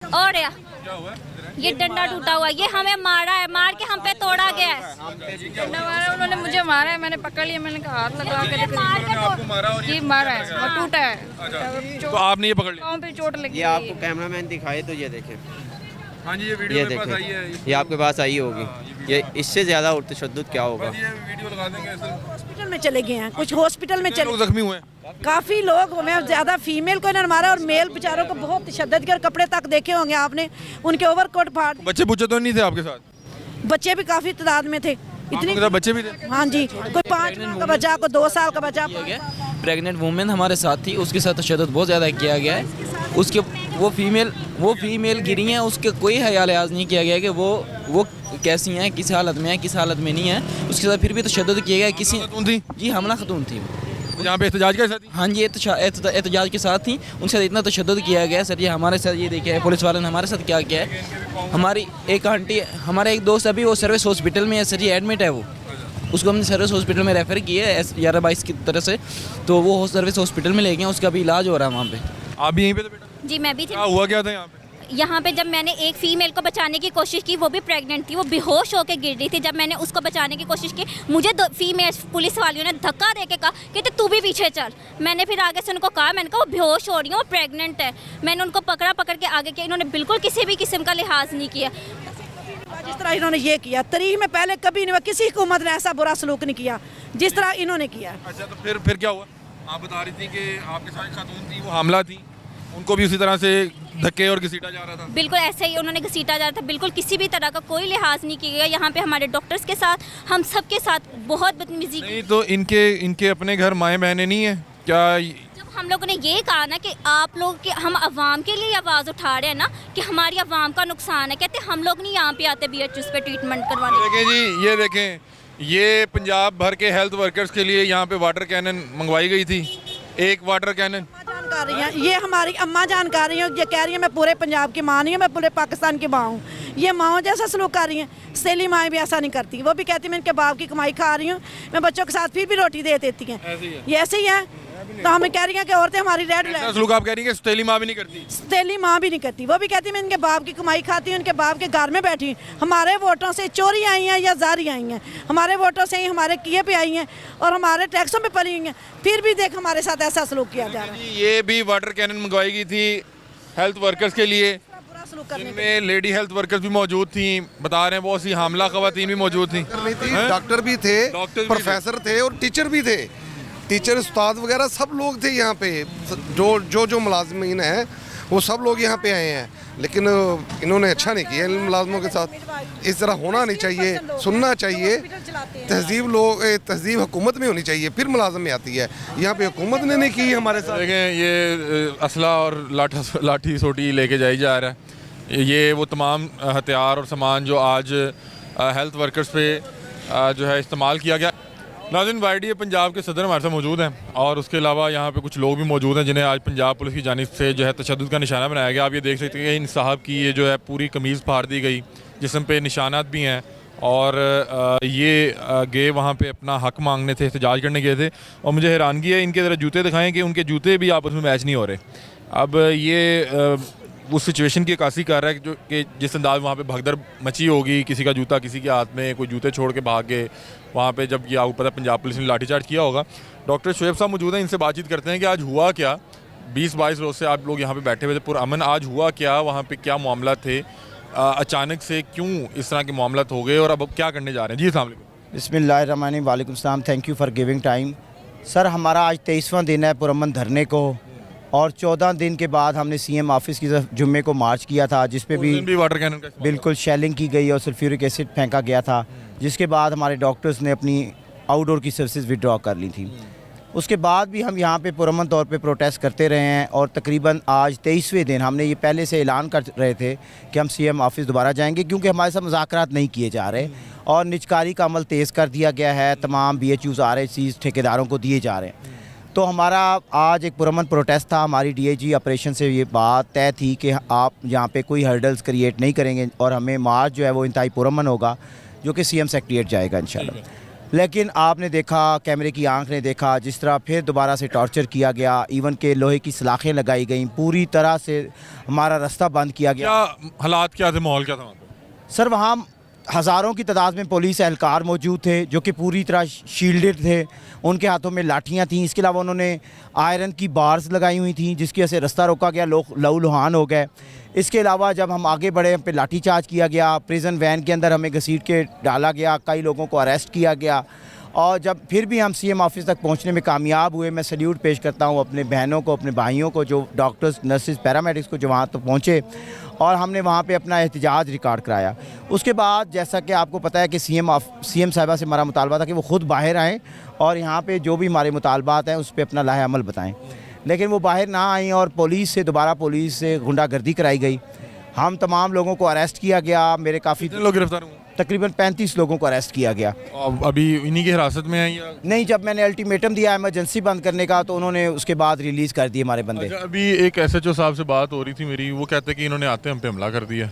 और ये डंडा टूटा हुआ, ये हमें मारा है, मार के हम पे तोड़ा गया है। डंडा मारा, उन्होंने मुझे मारा है, मैंने पकड़ लिया, मैंने कहा हाथ लगा के जी मारा है और टूटा है। तो आपने ये पकड़ लिया? पाँव पे चोट लगी। ये आपको कैमरामैन दिखाए तो ये देखें, हाँ जी, ये वीडियो मेरे पास आई है। ये आपके पास आई होगी। ये इससे ज़्यादा और तशद्दुद क्या होगा? ये वीडियो लगा देंगे सर। हॉस्पिटल में चले गए हैं, कुछ हॉस्पिटल में कितने चले, लोग जख्मी हुए हैं? काफ़ी लोग हुए, ज़्यादा फीमेल को इन्होंने मारा और मेल बेचारों को बहुत तशद्दुद किया। और कपड़े तक देखे होंगे आपने, उनके ओवरकोट फाड़, बच्चे बुच्चे तो नहीं थे आपके साथ? बच्चे भी काफ़ी तादाद में थे। इतनी आपके साथ बच्चे भी थे? हाँ जी, कोई 5 माह का बच्चा, कोई 2 साल का बच्चा। प्रेग्नेंट वुमेन हमारे साथ थी, उसके साथ तशद्दुद बहुत ज़्यादा किया गया है। उसके वो फीमेल गिरी हैं, उसके कोई हया लिहाज नहीं किया गया कि वो कैसी हैं, किस हालत में है, किस हालत में नहीं है। उसके साथ फिर भी तशद्दुद किया गया। किसी खातून थी? जी हमला खातून थी। यहाँ पे एहतजाज के साथ? हाँ जी, एहतजाज के साथ थी, उनके साथ इतना तशद्दुद किया गया। सर ये हमारे साथ, ये देखिए पुलिस वाले ने हमारे साथ क्या किया है। हमारी एक आंटी, हमारा एक दोस्त अभी वो सर्विस हॉस्पिटल में है सर, ये एडमिट है। वो उसको हमने सर्विस हॉस्पिटल में रेफ़र किया है 11-22 की तरह से, तो वो सर्विस हॉस्पिटल में ले गए, उसका भी इलाज हो रहा है वहाँ पे। आप भी यहीं पे थे बेटा? जी मैं भी थी। क्या हुआ क्या था यहाँ पे? यहाँ पे जब मैंने एक फीमेल को बचाने की कोशिश की, वो भी प्रेग्नेंट थी, वो बेहोश होकर गिर रही थी। जब मैंने उसको बचाने की कोशिश की, मुझे 2 फीमेल पुलिस वालियों ने धक्का दे के कहा कि तू भी पीछे चल। मैंने फिर आगे से उनको कहा, मैंने कहा वो बेहोश हो रही है, वो प्रेग्नेंट है। मैंने उनको पकड़ के आगे किया। इन्होंने बिल्कुल किसी भी किस्म का लिहाज नहीं किया। जिस तरह इन्होंने ये किया, तारीख में पहले कभी नहीं हुआ, किसी हुकूमत ने ऐसा बुरा सलूक नहीं किया जिस तरह इन्होंने किया। अच्छा, तो फिर क्या हुआ? आप बता रही थी कि आपके साथ खातून थी, वो हामला थी, उनको भी उसी तरह से धक्के और घसीटा जा रहा था? बिल्कुल ऐसे ही उन्होंने घसीटा जा रहा था। बिल्कुल किसी भी तरह का कोई लिहाज नहीं किया गया। यहाँ पे हमारे डॉक्टर्स के साथ, हम सब के साथ बहुत बदतमीजी। नहीं तो इनके अपने घर माएँ बहनें नहीं है क्या? जब हम लोगों ने ये कहा ना कि आप लोग के, हम अवाम के लिए आवाज़ उठा रहे हैं ना कि हमारी अवाम का नुकसान है, कहते हम लोग नहीं यहाँ पे आते BHS पे ट्रीटमेंट करवाने। देखें जी, ये देखें, ये पंजाब भर के हेल्थ वर्कर्स के लिए यहाँ पे वाटर कैनन मंगवाई गई थी, एक वाटर कैनन। जानकार रही हैं, ये हमारी अम्मा जानकार रही हैं, ये कह रही है मैं पूरे पंजाब की माँ नहीं हूँ, मैं पूरे पाकिस्तान की माँ हूँ। ये माँ जैसा सलूक कर रही हैं। सैली माएँ भी ऐसा नहीं करती, वो भी कहती मैं इनके बाप की कमाई खा रही हूँ, मैं बच्चों के साथ फिर भी रोटी दे देती हैं। ये ऐसे ही है। तो हमें कह रही हैं कि औरतें हमारी रेड लाइन, सलूक आप कह रही हैं कि सौतेली माँ भी नहीं करती? सौतेली माँ भी नहीं करती, वो भी कहती मैं इनके बाप की कमाई खाती हूँ, उनके बाप के घर में बैठी हूँ। हमारे वोटों से चोरी आई हैं या जारी आई हैं, हमारे वोटों से ही हमारे किए पे आई हैं और हमारे टैक्सों पे पली हुई हैं, फिर भी देख हमारे साथ ऐसा सलूक किया जा रहा है। ये भी वाटर कैनन मंगवाई गई थी हेल्थ वर्कर्स के लिए, बुरा सलूक करने जिनमें लेडी हेल्थ वर्कर्स भी मौजूद थी, बता रहे हैं बहुत सी हामला खवातीन भी मौजूद थी। डॉक्टर भी थे, डॉक्टर भी प्रोफेसर थे और टीचर भी थे, टीचर उस्ताद वगैरह सब लोग थे यहाँ पे। जो मुलाजमीन हैं वो सब लोग यहाँ पे आए हैं, लेकिन इन्होंने अच्छा नहीं किया इन मुलाजमों के साथ। इस तरह होना नहीं चाहिए, सुनना चाहिए। तहजीब हुकूमत में होनी चाहिए, फिर मुलाजम में आती है। यहाँ पे हुकूमत ने नहीं की हमारे साथ। देखें, ये असला और लाठी सोटी लेके जाई जा रहा है। ये वो तमाम हथियार और सामान जो आज हेल्थ वर्कर्स पे जो है इस्तेमाल किया गया। नाज़रीन, YDA पंजाब के सदर हमारे साथ मौजूद हैं और उसके अलावा यहाँ पे कुछ लोग भी मौजूद हैं जिन्हें आज पंजाब पुलिस की जानिब से जो है तशद्दुद का निशाना बनाया गया। आप ये देख सकते हैं कि इन साहब की ये जो है पूरी कमीज़ फाड़ दी गई, जिस्म पे निशानात भी हैं और ये गए वहाँ पे अपना हक मांगने थे, एहतजाज करने गए थे। और मुझे हैरानगी है, इनके ज़रा जूते दिखाएँ कि उनके जूते भी आपस में मैच नहीं हो रहे। अब ये उस सिचुएशन की अक्कासी कर रहा है कि जिस अंदाज वहाँ पे भगदड़ मची होगी, किसी का जूता किसी के हाथ में, कोई जूते छोड़ के भाग गए वहाँ पे, जब ये आपको पता पंजाब पुलिस ने लाठीचार्ज किया होगा। डॉक्टर शुएब साहब मौजूद हैं, इनसे बातचीत करते हैं कि आज हुआ क्या। 20-22 रोज़ से आप लोग यहाँ पे बैठे हुए थे पुरअमन, आज हुआ क्या, वहाँ पे क्या मामला थे, अचानक से क्यों इस तरह के मामला हो गए और अब क्या करने जा रहे हैं? जी अस्सलाम वालेकुम। बिस्मिल्लाहिर्रहमानिर्रहीम, वालेकुम सलाम, thank you for giving time. Sir हमारा आज 23वां दिन है पुरअमन धरने को और 14 दिन के बाद हमने CM ऑफिस की तरफ जुम्मे को मार्च किया था, जिस पे भी वाटर कैनन का बिल्कुल शेलिंग की गई और सल्फ्यूरिक एसिड फेंका गया था, जिसके बाद हमारे डॉक्टर्स ने अपनी आउटडोर की सर्विसेज विड्रॉ कर ली थी। उसके बाद भी हम यहाँ पे पुरअमन तौर पे प्रोटेस्ट करते रहे हैं और तकरीबन आज 23वें दिन हमने ये पहले से ऐलान कर रहे थे कि हम CM ऑफिस दोबारा जाएंगे, क्योंकि हमारे साथ मुज़ाकरात नहीं किए जा रहे और निजकारी का अमल तेज़ कर दिया गया है, तमाम BHUs RHCs ठेकेदारों को दिए जा रहे हैं। तो हमारा आज एक पुरअमन प्रोटेस्ट था, हमारी DIG ऑपरेशन से ये बात तय थी कि आप यहाँ पे कोई हर्डल्स क्रिएट नहीं करेंगे और हमें मार्च जो है वो इंतहाई पुरअमन होगा, जो कि CM सेक्रेटेरिएट जाएगा इंशाल्लाह। لیکن آپ نے دیکھا, کیمرے کی آنکھ نے دیکھا جس طرح پھر دوبارہ سے ٹارچر کیا گیا, ایون کہ لوہے کی سلاخیں لگائی گئیں, پوری طرح سے ہمارا راستہ بند کیا گیا. کیا حالات کیا تھے, ماحول کیا تھا وہاں پہ؟ سر وہاں ہزاروں کی تعداد میں پولیس اہلکار موجود تھے جو کہ پوری طرح شیلڈڈ تھے, ان کے ہاتھوں میں لاٹھیاں تھیں, اس کے علاوہ انہوں نے آئرن کی بارز لگائی ہوئی تھیں جس کی وجہ سے رستہ روکا گیا, لوگ لہو لہان ہو گئے. اس کے علاوہ جب ہم آگے بڑھے ہم پہ لاٹھی چارج کیا گیا, پریزن وین کے اندر ہمیں گھسیٹ کے ڈالا گیا, کئی لوگوں کو اریسٹ کیا گیا, اور جب پھر بھی ہم سی ایم آفس تک پہنچنے میں کامیاب ہوئے. میں سلیوٹ پیش کرتا ہوں اپنے بہنوں کو, اپنے بھائیوں کو, جو ڈاکٹرز, نرسز, پیرامیڈکس کو جو وہاں تک پہنچے, اور ہم نے وہاں پہ اپنا احتجاج ریکارڈ کرایا. اس کے بعد جیسا کہ آپ کو پتہ ہے کہ سی ایم صاحبہ سے ہمارا مطالبہ تھا کہ وہ خود باہر آئیں اور یہاں پہ جو بھی ہمارے مطالبات ہیں اس پہ اپنا لائحہ عمل بتائیں, لیکن وہ باہر نہ آئیں اور پولیس سے غنڈہ گردی کرائی گئی. ہم تمام لوگوں کو اریسٹ کیا گیا. میرے کافی لوگ گرفتار ہوئے, تقریباً 35 لوگوں کو اریسٹ کیا گیا. ابھی انہی کی حراست میں ہیں یا نہیں؟ جب میں نے الٹیمیٹم دیا ایمرجنسی بند کرنے کا تو انہوں نے اس کے بعد ریلیز کر دیے ہمارے بندے. ابھی ایک ایس ایچ او صاحب سے بات ہو رہی تھی میری, وہ کہتے ہیں کہ انہوں نے آتے ہم پہ حملہ کر دیا.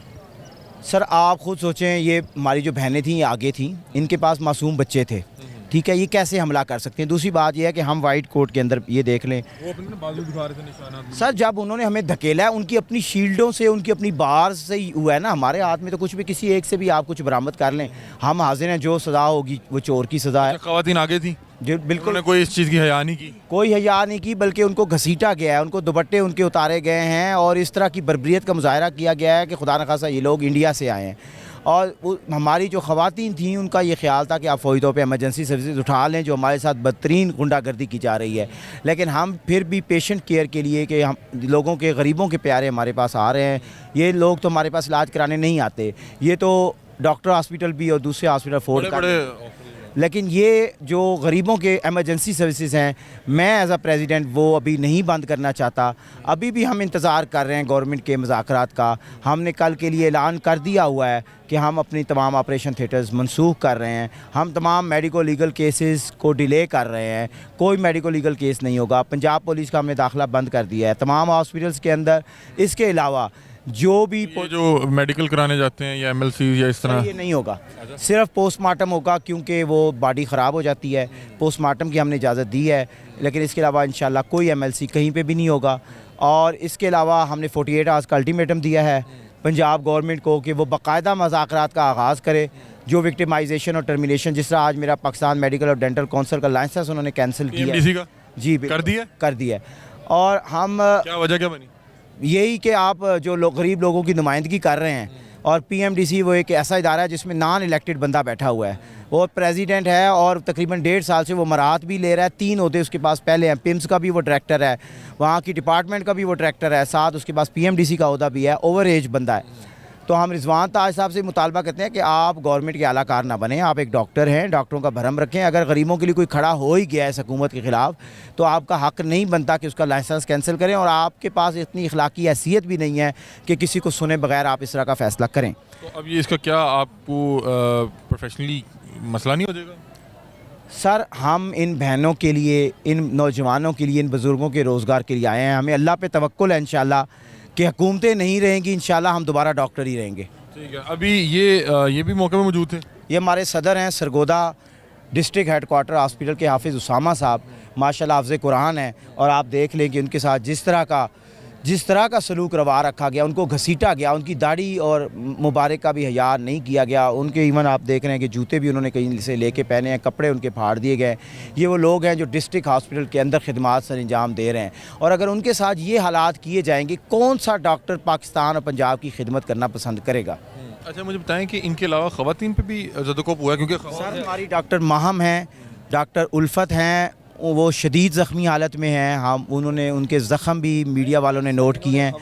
سر آپ خود سوچیں, یہ ہماری جو بہنیں تھیں یہ آگے تھیں, ان کے پاس معصوم بچے تھے, ٹھیک ہے, یہ کیسے حملہ کر سکتے ہیں؟ دوسری بات یہ ہے کہ ہم وائٹ کوٹ کے اندر یہ دیکھ لیں, وہ اپنے بازو دکھا رہے تھے نشانات. سر جب انہوں نے ہمیں دھکیلا ہے ان کی اپنی شیلڈوں سے, ان کی اپنی بارز سے ہی ہوا ہے نا. ہمارے ہاتھ میں تو کچھ بھی, کسی ایک سے بھی آپ کچھ برآمد کر لیں, ہم حاضر ہیں, جو سزا ہوگی وہ چور کی سزا ہے. خواتین آگے تھیں, جی بالکل, انہوں نے کوئی اس چیز کی حیا نہیں کی, کوئی حیا نہیں کی, بلکہ ان کو گھسیٹا گیا ہے, ان کو دوپٹے ان کے اتارے گئے ہیں, اور اس طرح کی بربریت کا مظاہرہ کیا گیا ہے کہ خدا نخواستہ یہ لوگ انڈیا سے آئے ہیں. اور ہماری جو خواتین تھیں ان کا یہ خیال تھا کہ آپ فوری طور پہ ایمرجنسی سروسز اٹھا لیں, جو ہمارے ساتھ بدترین غنڈہ گردی کی جا رہی ہے. لیکن ہم پھر بھی پیشنٹ کیئر کے لیے کہ ہم لوگوں کے, غریبوں کے پیارے ہمارے پاس آ رہے ہیں. یہ لوگ تو ہمارے پاس علاج کرانے نہیں آتے, یہ تو ڈاکٹر ہاسپٹل بھی اور دوسرے ہاسپٹل افورڈ کرتے ہیں, لیکن یہ جو غریبوں کے ایمرجنسی سروسز ہیں, میں ایز اے پریزیڈنٹ وہ ابھی نہیں بند کرنا چاہتا. ابھی بھی ہم انتظار کر رہے ہیں گورنمنٹ کے مذاکرات کا. ہم نے کل کے لیے اعلان کر دیا ہوا ہے کہ ہم اپنی تمام آپریشن تھیٹرز منسوخ کر رہے ہیں. ہم تمام میڈیکو لیگل کیسز کو ڈیلے کر رہے ہیں, کوئی میڈیکو لیگل کیس نہیں ہوگا. پنجاب پولیس کا ہم نے داخلہ بند کر دیا ہے تمام ہاسپٹلس کے اندر. اس کے علاوہ جو بھی جو میڈیکل کرانے جاتے ہیں یا ایم ایل سی یا اس طرح, یہ نہیں ہوگا, صرف پوسٹ مارٹم ہوگا, کیونکہ وہ باڈی خراب ہو جاتی ہے. پوسٹ مارٹم کی ہم نے اجازت دی ہے, لیکن اس کے علاوہ انشاءاللہ کوئی ایم ایل سی کہیں پہ بھی نہیں ہوگا. اور اس کے علاوہ ہم نے 48 آورس کا الٹیمیٹم دیا ہے پنجاب گورنمنٹ کو کہ وہ باقاعدہ مذاکرات کا آغاز کرے. جو وکٹمائزیشن اور ٹرمینیشن, جس طرح آج میرا پاکستان میڈیکل اور ڈینٹل کونسل کا لائسنس انہوں نے کینسل کیا ہے. جی کر دیا. اور ہم کیا وجہ کیا بنی؟ یہی کہ آپ جو لوگ غریب لوگوں کی نمائندگی کر رہے ہیں, اور پی ایم ڈی سی وہ ایک ایسا ادارہ ہے جس میں نان الیکٹڈ بندہ بیٹھا ہوا ہے, وہ پریزیڈنٹ ہے, اور تقریباً 1.5 سال سے وہ مراعات بھی لے رہا ہے. 3 عہدے اس کے پاس پہلے ہیں, پمس کا بھی وہ ڈائریکٹر ہے, وہاں کی ڈپارٹمنٹ کا بھی وہ ڈائریکٹر ہے, ساتھ اس کے پاس پی ایم ڈی سی کا عہدہ بھی ہے. اوور ایج بندہ ہے. تو ہم رضوان تاج صاحب سے مطالبہ کرتے ہیں کہ آپ گورنمنٹ کے اعلیٰ کار نہ بنیں, آپ ایک ڈاکٹر ہیں, ڈاکٹروں کا بھرم رکھیں. اگر غریبوں کے لیے کوئی کھڑا ہو ہی گیا ہے اس حکومت کے خلاف, تو آپ کا حق نہیں بنتا کہ اس کا لائسنس کینسل کریں, اور آپ کے پاس اتنی اخلاقی حیثیت بھی نہیں ہے کہ کسی کو سنے بغیر آپ اس طرح کا فیصلہ کریں. تو اب یہ اس کا کیا آپ کو پروفیشنلی مسئلہ نہیں ہو جائے گا؟ سر ہم ان بہنوں کے لیے, ان نوجوانوں کے لیے, ان بزرگوں کے روزگار کے لیے آئے ہیں. ہمیں اللہ پہ توکل ہے انشاءاللہ کہ حکومتیں نہیں رہیں گی, انشاءاللہ ہم دوبارہ ڈاکٹر ہی رہیں گے. ٹھیک ہے. ابھی یہ بھی موقع میں موجود تھے, یہ ہمارے صدر ہیں Sargodha district headquarter hospital کے حافظ اسامہ صاحب, ماشاءاللہ حافظ قرآن ہیں, اور آپ دیکھ لیں کہ ان کے ساتھ جس طرح کا سلوک روا رکھا گیا, ان کو گھسیٹا گیا, ان کی داڑھی اور مبارک کا بھی حیا نہیں کیا گیا. ان کے ایون آپ دیکھ رہے ہیں کہ جوتے بھی انہوں نے کہیں سے لے کے پہنے ہیں, کپڑے ان کے پھاڑ دیے گئے. یہ وہ لوگ ہیں جو ڈسٹرکٹ ہاسپٹل کے اندر خدمات سر انجام دے رہے ہیں, اور اگر ان کے ساتھ یہ حالات کیے جائیں گے, کون سا ڈاکٹر پاکستان اور پنجاب کی خدمت کرنا پسند کرے گا؟ اچھا مجھے بتائیں کہ ان کے علاوہ خواتین پہ بھی زدوکوب ہوا ہے؟ کیونکہ سر ہماری ڈاکٹر ماہم ہیں, ڈاکٹر الفت ہیں, وہ شدید زخمی حالت میں ہیں. انہوں نے ان کے زخم بھی میڈیا والوں نے نوٹ کیے ہیں.